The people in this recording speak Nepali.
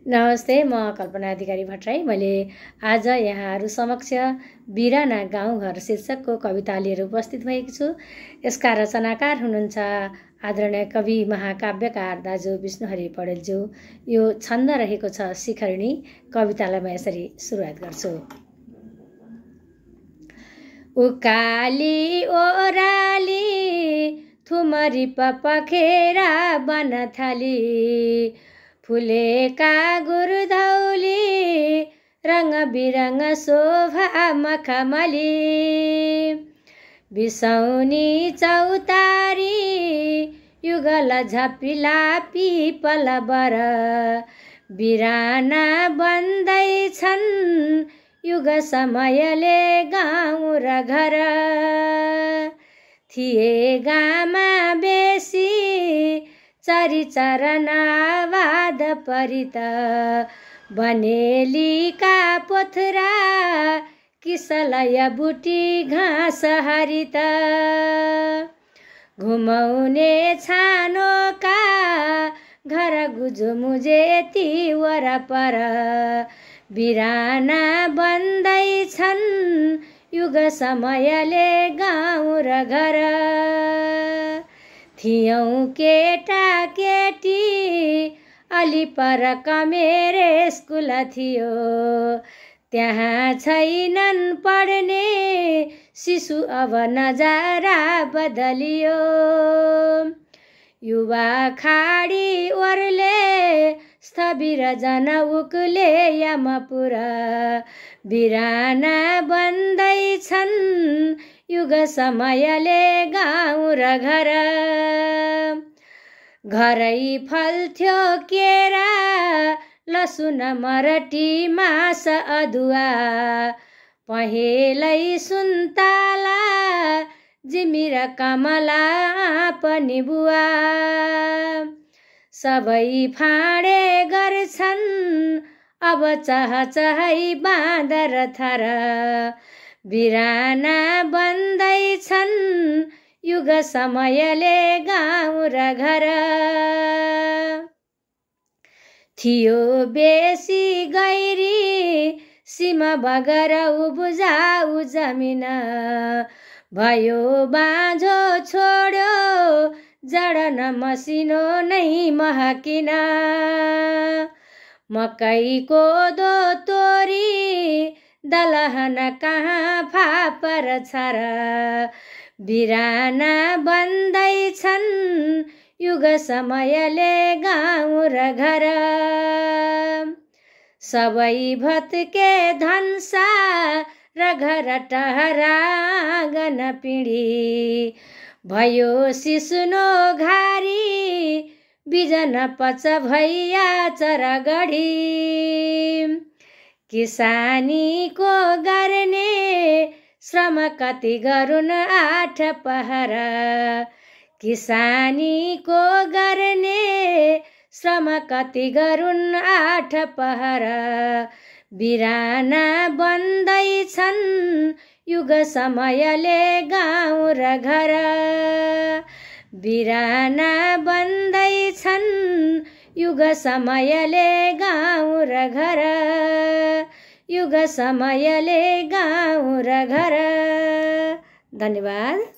नमस्ते, म कल्पना अधिकारी भट्टराई। मैले आज यहाँहरू समक्ष बिराना गाउँघर शीर्षकको कविता लिएर उपस्थित भएको छु। यसका रचनाकार हुनुहुन्छ आदरणीय कवि महाकाव्यकार दाजु विष्णुहरि पौडेलज्यू। यो छन्द रहेको छ शिखरिणी। कवितालाई म यसरी सुरुवात गर्छु। उकाली ओराली थुमरी पखेरा बनथाली फुलेका गुरुधौली रंग बिरंग शोभा मखमली बिसौनी चौतारी युगल झपिला पिपल बर बिराना बन्दैछन् युग समयले गाउँ र घर थिए गामा बेसी चरी चरनावाद परित बनेलीका पोथरा किसलय बुटी घाँस हरित घुमाउने छानोका घर गुजुमुजे ती वरपर बिराना बन्दैछन् युग समयले गाउँ र घर थियौं केटा केटी अलि पर कमेरे स्कुल थियो त्यहाँ छैनन् पढ्ने शिशु अब नजारा बदलियो युवा खाडी ओर्ले स्थबिर जन उक्ले यमपुर बिराना बन्दैछन् युग समयले गाउँ र घर घरै फल्थ्यो केरा लसुन मरटी मास अदुवा पहेलै सुन्तला जिमिर कमला पनि बुवा सबै फाँडे गर्छन् अब चहचहै बाँदर थर बिराना बन्दैछन् युग समयले गाउँ र घर थियो बेसी गैरी सीमा बगर उब्जाउ जमिन भयो बाँझो छोड्यो जड न मसिनो नै महकिन मकै कोदो तोरी दलहन कहाँ फापर छर बिराना बन्दैछन् युग समयले गाउँ र घर सबै भत्के धन्सा र घर टहरा आँगन पिँढी भयो सिस्नो घारी बिजन पच भैया चरगढी किसानीको गर्ने श्रम कति गरुन् आठ पहर किसानीको गर्ने श्रम कति गरुन् आठ पहर बिराना बन्दैछन् युग समयले गाउँ र घर बिराना बन्दैछन् युग समयले गाउँ र घर युग समयले गाउँ र घर। धन्यवाद।